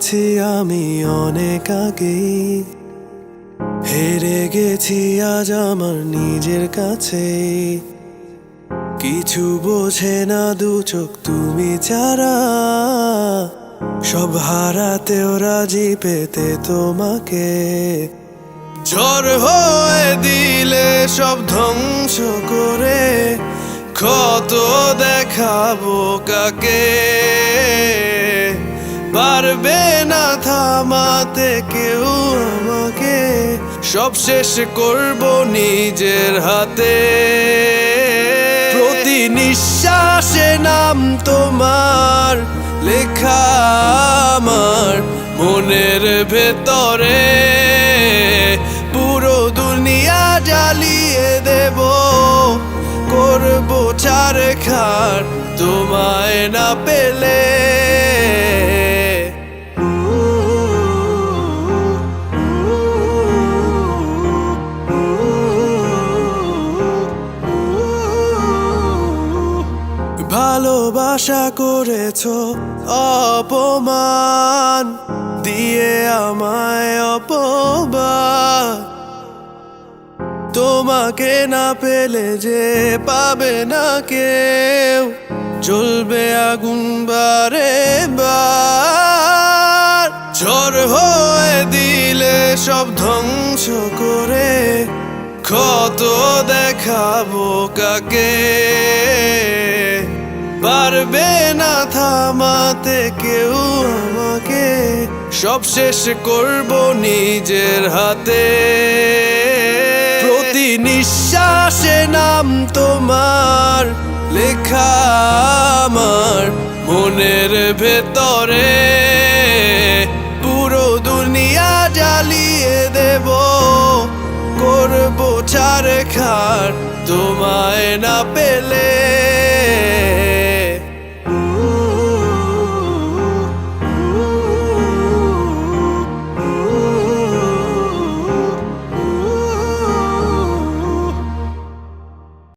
গেছি আমি অনেক আগেই, হেরে গেছি আজ আমার নিজের কাছে। কিছু বোঝে না দু চোখ তুমি ছাড়া, সব হারাতেও রাজি পেতে তোমাকে। ঝড় হয়ে দিলে সব ধ্বংস করে, কত দেখাবো কাকে। পারবে না থামাতে কেউ আমাকে, সব শেষ করব নিজের হাতে। প্রতি নিঃশ্বাসে নাম তোমার লেখা আমার মনের ভেতরে। পুরো দুনিয়া জ্বালিয়ে দেব, করব ছারখার তোমায় না পেলে। ভালোবাসা করেছো অপমান দিয়ে আমায় অপবাদ। তোমাকে না পেলে যে পাবে না কেউ, জ্বলবে আগুন বারে বার। ঝড় হয়ে দিলে সব ধ্বংস করে, কত দেখাবো কাকে। পারবে না থামাতে কেউ আমাকে, সব শেষ করব নিজের হাতে। প্রতি নিঃশ্বাসে নাম তোমার লেখা আমার মনের ভেতরে। পুরো দুনিয়া জ্বালিয়ে দেব, করব ছারখার তোমায় না পেলে।